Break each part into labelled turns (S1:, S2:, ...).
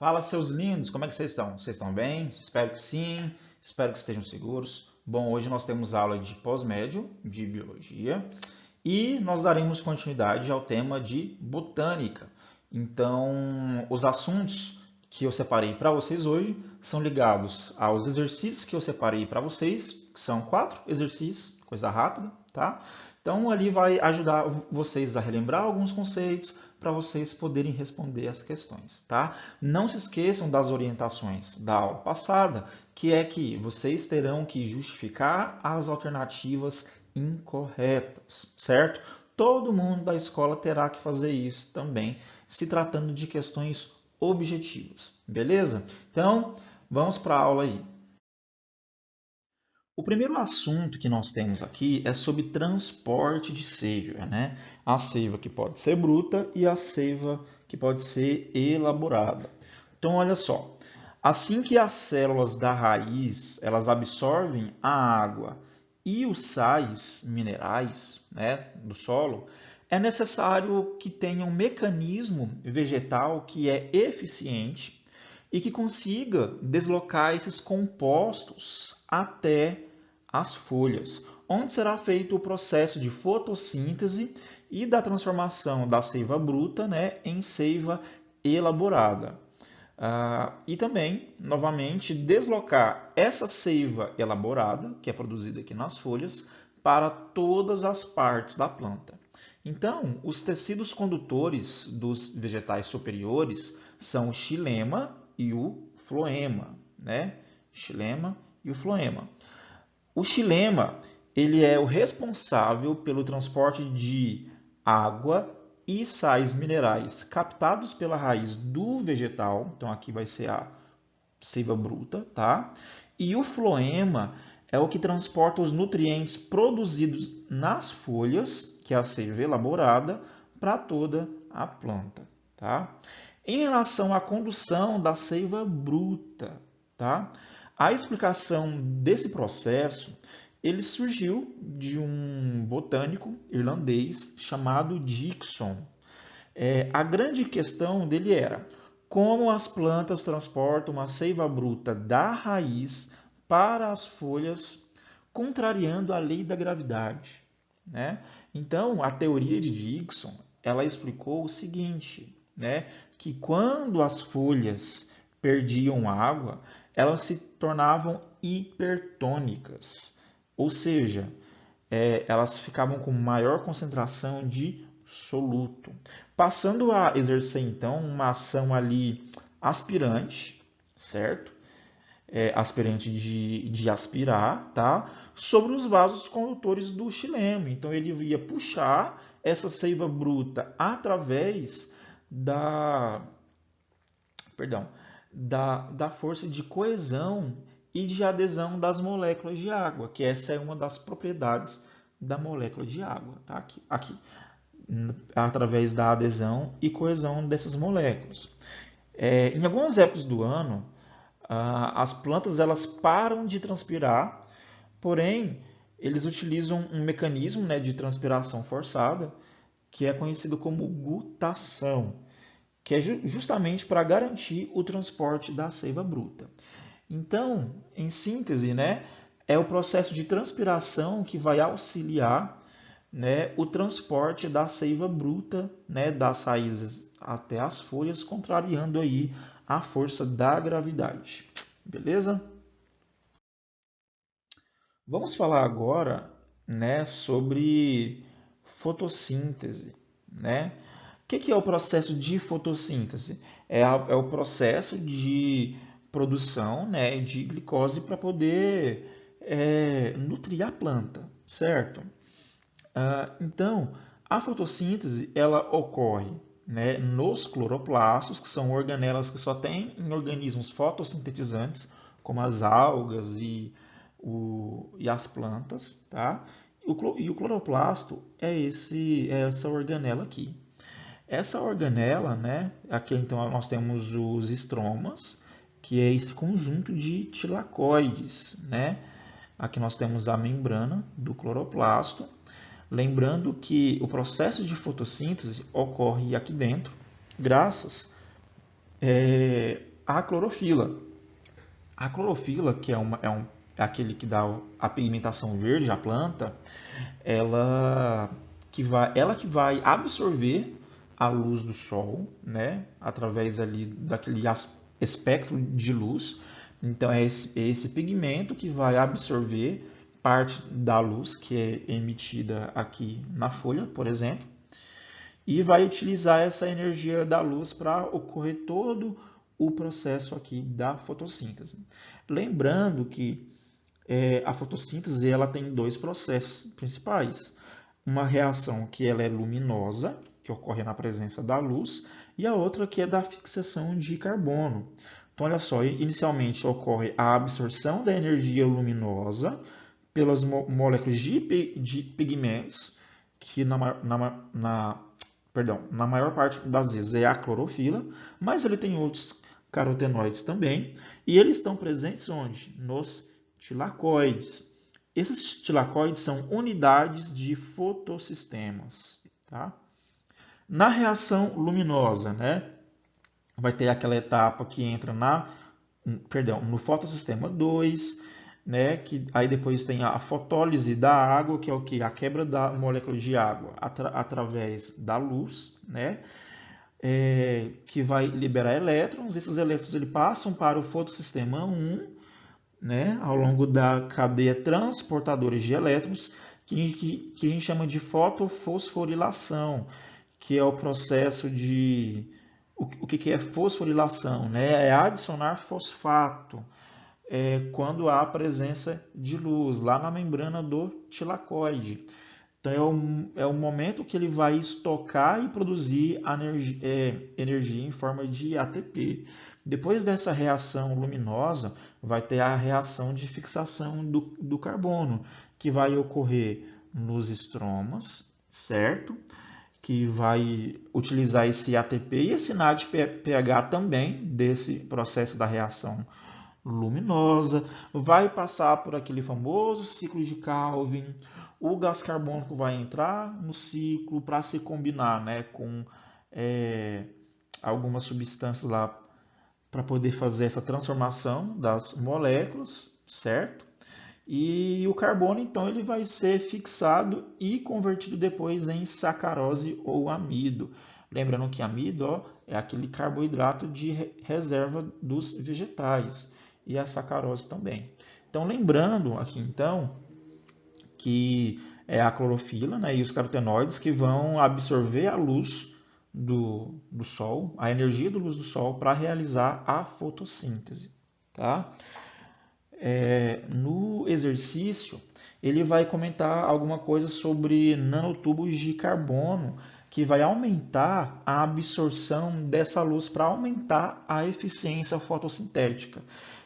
S1: Fala, seus lindos, como é que vocês estão? Vocês estão bem? Espero que sim, espero que estejam seguros. Bom, hoje nós temos aula de pós-médio de biologia e nós daremos continuidade ao tema de botânica. Então, os assuntos que eu separei para vocês hoje são ligados aos exercícios que eu separei para vocês, que são 4 exercícios, coisa rápida, tá? Então, ali vai ajudar vocês a relembrar alguns conceitos para vocês poderem responder as questões, tá? Não se esqueçam das orientações da aula passada, que é que vocês terão que justificar as alternativas incorretas, certo? Todo mundo da escola terá que fazer isso também, se tratando de questões objetivas, beleza? Então, vamos para a aula aí. O primeiro assunto que nós temos aqui é sobre transporte de seiva, né? A seiva que pode ser bruta e a seiva que pode ser elaborada. Então, olha só, assim que as células da raiz elas absorvem a água e os sais minerais, né, do solo, é necessário que tenha um mecanismo vegetal que é eficiente e que consiga deslocar esses compostos até as folhas, onde será feito o processo de fotossíntese e da transformação da seiva bruta, né, em seiva elaborada. E também, novamente, deslocar essa seiva elaborada, que é produzida aqui nas folhas, para todas as partes da planta. Então, os tecidos condutores dos vegetais superiores são o xilema e o floema, né? Xilema e o floema. O xilema, ele é o responsável pelo transporte de água e sais minerais captados pela raiz do vegetal. Então aqui vai ser a seiva bruta, tá? E o floema é o que transporta os nutrientes produzidos nas folhas, que é a seiva elaborada, para toda a planta, tá? Em relação à condução da seiva bruta, tá? A explicação desse processo ele surgiu de um botânico irlandês chamado Dickson. A grande questão dele era como as plantas transportam a seiva bruta da raiz para as folhas, contrariando a lei da gravidade, né? Então, a teoria de Dickson, ela explicou o seguinte, né? Que quando as folhas perdiam água, elas se tornavam hipertônicas, ou seja, elas ficavam com maior concentração de soluto, passando a exercer então uma ação ali aspirante, certo? Aspirante de aspirar, tá? Sobre os vasos condutores do xilema. Então ele ia puxar essa seiva bruta através da, perdão, da força de coesão e de adesão das moléculas de água, que essa é uma das propriedades da molécula de água, tá? Aqui através da adesão e coesão dessas moléculas. Em algumas épocas do ano, as plantas elas param de transpirar, porém eles utilizam um mecanismo, né, de transpiração forçada que é conhecido como gutação, que é justamente para garantir o transporte da seiva bruta. Então, em síntese, né, é o processo de transpiração que vai auxiliar, né, o transporte da seiva bruta, né, das raízes até as folhas, contrariando aí a força da gravidade. Beleza? Vamos falar agora, né, sobre fotossíntese, né? O que é o processo de fotossíntese? É o processo de produção, né, de glicose para poder nutrir a planta, certo? Então, a fotossíntese ela ocorre, né, nos cloroplastos, que são organelas que só têm em organismos fotossintetizantes, como as algas e as plantas, tá? E o cloroplasto é essa organela aqui. Essa organela, né, aqui então nós temos os estromas, que é esse conjunto de tilacoides, né? Aqui nós temos a membrana do cloroplasto. Lembrando que o processo de fotossíntese ocorre aqui dentro, graças a clorofila. A clorofila, que é aquele que dá a pigmentação verde à planta, ela que vai absorver a luz do sol, né, através ali daquele espectro de luz. Então é esse pigmento que vai absorver parte da luz que é emitida aqui na folha, por exemplo, e vai utilizar essa energia da luz para ocorrer todo o processo aqui da fotossíntese. Lembrando que a fotossíntese ela tem dois processos principais. Uma reação que ela é luminosa, que ocorre na presença da luz, e a outra que é da fixação de carbono. Então, olha só, inicialmente ocorre a absorção da energia luminosa pelas moléculas de pigmentos, que na maior parte das vezes é a clorofila, mas ele tem outros carotenoides também, e eles estão presentes onde? Nos tilacoides. Esses tilacoides são unidades de fotossistemas. Tá? Na reação luminosa, né, vai ter aquela etapa que entra no fotossistema 2, né, que aí depois tem a fotólise da água, que é o que? A quebra da molécula de água através da luz, né, que vai liberar elétrons. Esses elétrons passam para o fotossistema 1, né, ao longo da cadeia transportadora de elétrons, que a gente chama de fotofosforilação, que é o processo de... O que é fosforilação? Né? É adicionar fosfato quando há presença de luz lá na membrana do tilacoide. Então é o momento que ele vai estocar e produzir energia em forma de ATP. Depois dessa reação luminosa, vai ter a reação de fixação do carbono, que vai ocorrer nos estromas, certo? Que vai utilizar esse ATP e esse NADPH também, desse processo da reação luminosa, vai passar por aquele famoso ciclo de Calvin. O gás carbônico vai entrar no ciclo para se combinar, né, com algumas substâncias lá para poder fazer essa transformação das moléculas, certo? E o carbono, então, ele vai ser fixado e convertido depois em sacarose ou amido. Lembrando que amido é aquele carboidrato de reserva dos vegetais. E a sacarose também. Então, lembrando aqui, então, que é a clorofila, né, e os carotenoides que vão absorver a luz do sol, a energia da luz do sol, para realizar a fotossíntese. Tá? No exercício, ele vai comentar alguma coisa sobre nanotubos de carbono, que vai aumentar a absorção dessa luz para aumentar a eficiência fotossintética.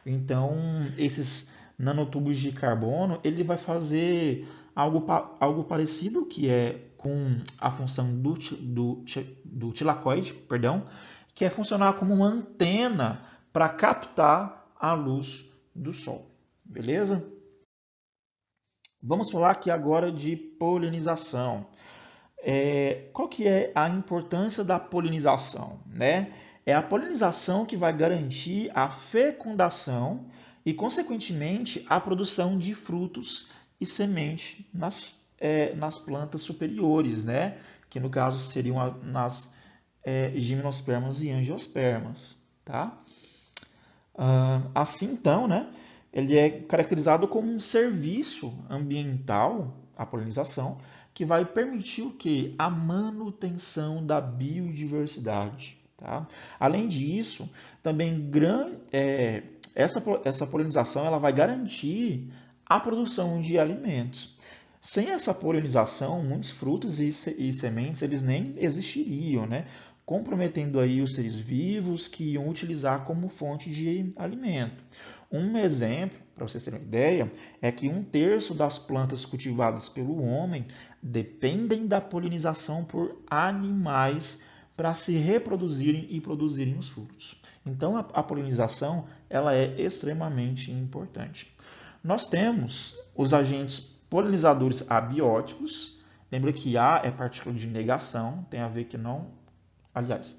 S1: Então, esses nanotubos de carbono, ele vai fazer algo parecido, que é com a função do tilacoide, que é funcionar como uma antena para captar a luz do sol. Beleza? Vamos falar aqui agora de polinização. Qual que é a importância da polinização? Né? É a polinização que vai garantir a fecundação e, consequentemente, a produção de frutos e semente nas plantas superiores, né? Que no caso seriam nas gimnospermas e angiospermas. Tá? Assim, então, né? Ele é caracterizado como um serviço ambiental, a polinização, que vai permitir o quê? A manutenção da biodiversidade. Tá? Além disso, também essa polinização ela vai garantir a produção de alimentos. Sem essa polinização, muitos frutos e sementes eles nem existiriam, né? Comprometendo aí os seres vivos que iam utilizar como fonte de alimento. Um exemplo, para vocês terem uma ideia, é que 1/3 das plantas cultivadas pelo homem dependem da polinização por animais para se reproduzirem e produzirem os frutos. Então, a polinização ela é extremamente importante. Nós temos os agentes polinizadores abióticos. Lembra que A é partícula de negação, tem a ver que não... Aliás,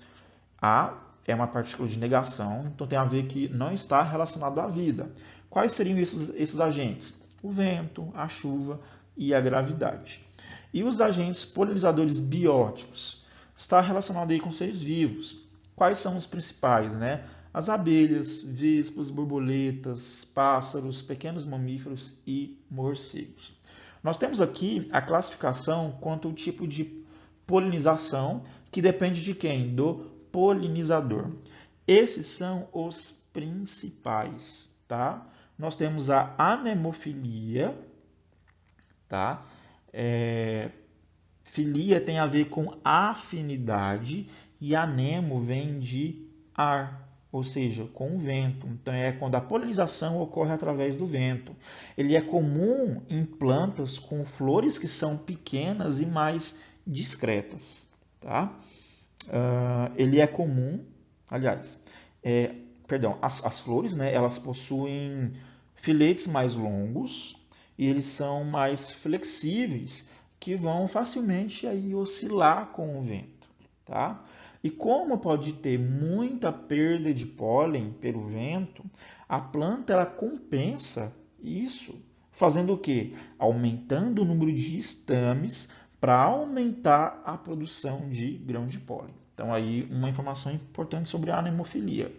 S1: A é uma partícula de negação, então tem a ver que não está relacionado à vida. Quais seriam esses agentes? O vento, a chuva e a gravidade. E os agentes polinizadores bióticos? Está relacionado aí com seres vivos. Quais são os principais, né? As abelhas, vespas, borboletas, pássaros, pequenos mamíferos e morcegos. Nós temos aqui a classificação quanto ao tipo de polinização, que depende de quem? Do polinizador. Esses são os principais, tá? Nós temos a anemofilia, tá? Filia tem a ver com afinidade e anemo vem de ar, ou seja, com o vento. Então é quando a polinização ocorre através do vento. Ele é comum em plantas com flores que são pequenas e mais discretas, tá? Ele é comum, aliás, as flores, né, elas possuem filetes mais longos e eles são mais flexíveis, que vão facilmente aí oscilar com o vento, tá? E como pode ter muita perda de pólen pelo vento, a planta ela compensa isso, fazendo o quê? Aumentando o número de estames para aumentar a produção de grãos de pólen. Então aí uma informação importante sobre a anemofilia.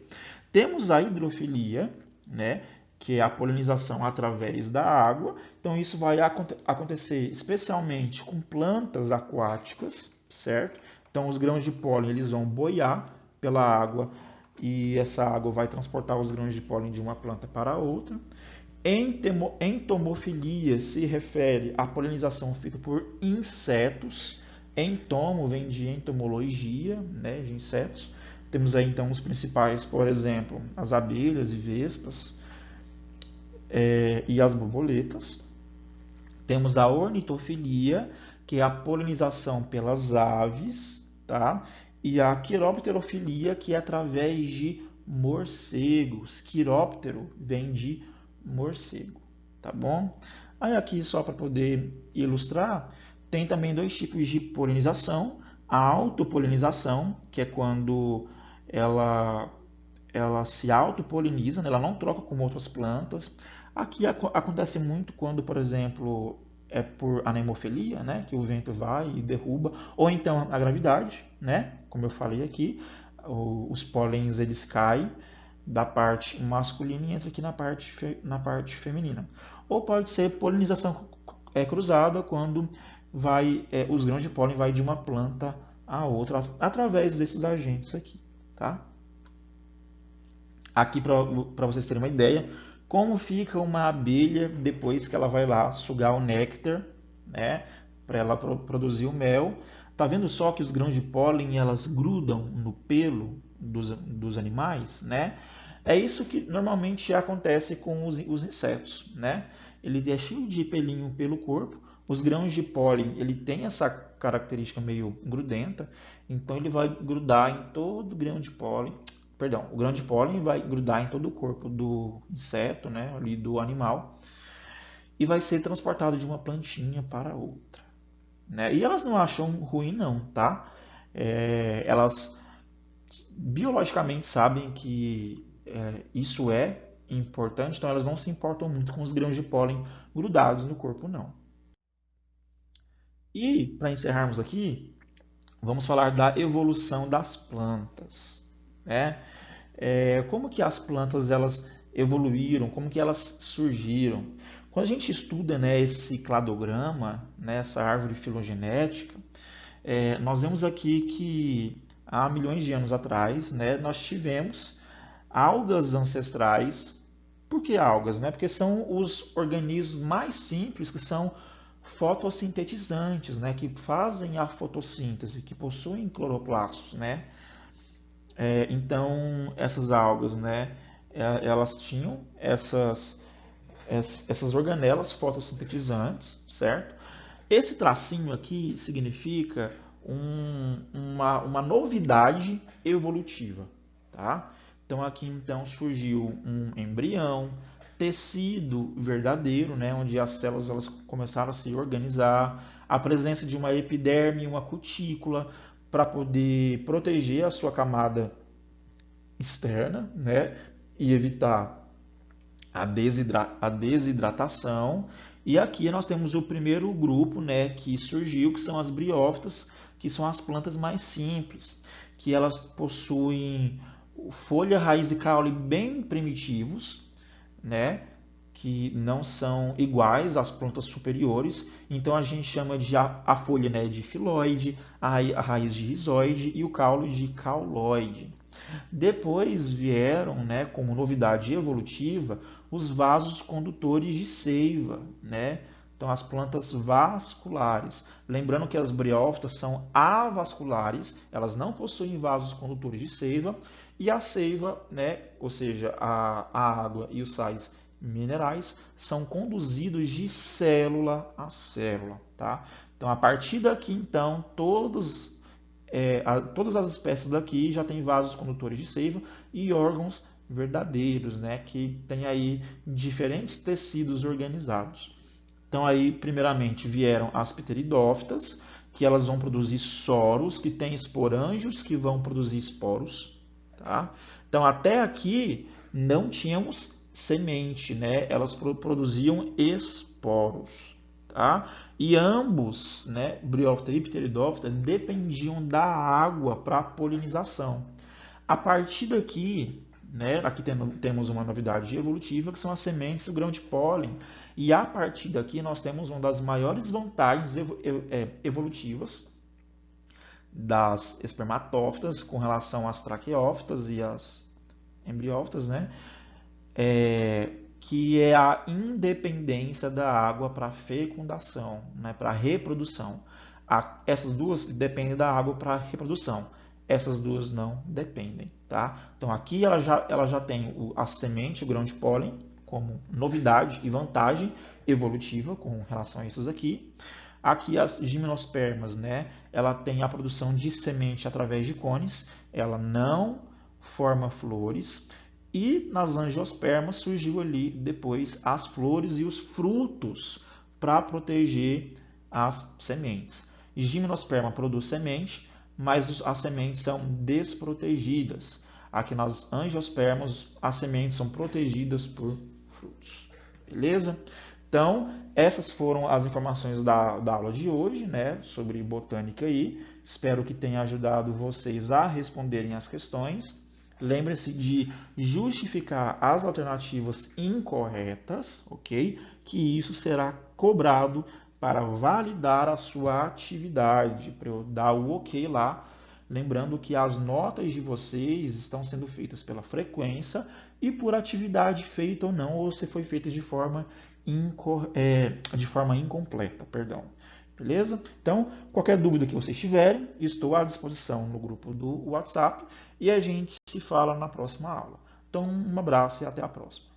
S1: Temos a hidrofilia, né, que é a polinização através da água. Então isso vai acontecer especialmente com plantas aquáticas, certo? Então os grãos de pólen eles vão boiar pela água e essa água vai transportar os grãos de pólen de uma planta para outra. Entomofilia se refere à polinização feita por insetos. Entomo vem de entomologia, né, de insetos. Temos aí então os principais, por exemplo, as abelhas e vespas e as borboletas. Temos a ornitofilia, que é a polinização pelas aves, tá? E a quiropterofilia, que é através de morcegos. Quiróptero vem de morcego, tá bom? Aí aqui só para poder ilustrar, tem também dois tipos de polinização. A autopolinização, que é quando ela se autopoliniza, né? Ela não troca com outras plantas. Aqui acontece muito quando, por exemplo, é por anemofilia, né? Que o vento vai e derruba, ou então a gravidade, né? Como eu falei aqui, os pólens eles caem da parte masculina e entra aqui na parte feminina. Ou pode ser polinização cruzada, quando os grãos de pólen vai de uma planta a outra através desses agentes aqui, tá? Aqui para vocês terem uma ideia, como fica uma abelha depois que ela vai lá sugar o néctar, né, para ela produzir o mel. Tá vendo só que os grãos de pólen elas grudam no pelo dos animais, né? É isso que normalmente acontece com os insetos, né? Ele é cheio de pelinho pelo corpo. Os grãos de pólen ele tem essa característica meio grudenta, então ele vai grudar em todo grão de pólen. Perdão, o grão de pólen vai grudar em todo o corpo do inseto, né, ali do animal, e vai ser transportado de uma plantinha para outra, né? E elas não acham ruim não, tá? Elas biologicamente sabem que isso é importante, então elas não se importam muito com os grãos de pólen grudados no corpo, não. E para encerrarmos aqui, vamos falar da evolução das plantas, né? Como que as plantas elas evoluíram, como que elas surgiram. Quando a gente estuda, né, esse cladograma, né, essa árvore filogenética, nós vemos aqui que há milhões de anos atrás, né, nós tivemos algas ancestrais. Por que algas? Né? Porque são os organismos mais simples que são fotossintetizantes, né, que fazem a fotossíntese, que possuem cloroplastos, né? Então, essas algas, né, elas tinham essas organelas fotossintetizantes, certo? Esse tracinho aqui significa uma novidade evolutiva, tá? Então, aqui então surgiu um embrião, tecido verdadeiro, né, onde as células elas começaram a se organizar, a presença de uma epiderme e uma cutícula, para poder proteger a sua camada externa, né? E evitar a desidratação. E aqui nós temos o primeiro grupo, né, que surgiu, que são as briófitas, que são as plantas mais simples, que elas possuem folha, raiz e caule bem primitivos, né, que não são iguais às plantas superiores. Então a gente chama de a folha, né, de filoide, a raiz de rizoide e o caule de cauloide. Depois vieram, né, como novidade evolutiva, os vasos condutores de seiva, né? Então, as plantas vasculares. Lembrando que as briófitas são avasculares, elas não possuem vasos condutores de seiva, e a seiva, né, ou seja, a água e os sais minerais, são conduzidos de célula a célula. Tá? Então, a partir daqui, então, todas as espécies daqui já têm vasos condutores de seiva e órgãos verdadeiros, né, que tem aí diferentes tecidos organizados. Então aí, primeiramente, vieram as pteridófitas, que elas vão produzir soros, que tem esporângios que vão produzir esporos. Tá? Então até aqui não tínhamos semente, né? Elas produziam esporos. Tá? E ambos, né, briófita e pteridófita, dependiam da água para a polinização. A partir daqui, né, aqui temos uma novidade evolutiva, que são as sementes, o grão de pólen. E a partir daqui nós temos uma das maiores vantagens evolutivas das espermatófitas com relação às traqueófitas e às embriófitas, né? Que é a independência da água para fecundação, né, para reprodução. Essas duas dependem da água para reprodução. Essas duas não dependem. Tá? Então aqui ela já tem a semente, o grão de pólen, como novidade e vantagem evolutiva com relação a esses aqui. Aqui as gimnospermas, né, ela tem a produção de semente através de cones, ela não forma flores. E nas angiospermas surgiu ali depois as flores e os frutos para proteger as sementes. Gimnosperma produz semente, mas as sementes são desprotegidas. Aqui nas angiospermas as sementes são protegidas por frutos. Beleza? Então, essas foram as informações da aula de hoje, né, sobre botânica aí. Espero que tenha ajudado vocês a responderem as questões. Lembre-se de justificar as alternativas incorretas, ok? Que isso será cobrado para validar a sua atividade, para eu dar o ok lá. Lembrando que as notas de vocês estão sendo feitas pela frequência e por atividade feita ou não, ou se foi feita de forma incompleta, perdão. Beleza? Então, qualquer dúvida que vocês tiverem, estou à disposição no grupo do WhatsApp e a gente se fala na próxima aula. Então, um abraço e até a próxima.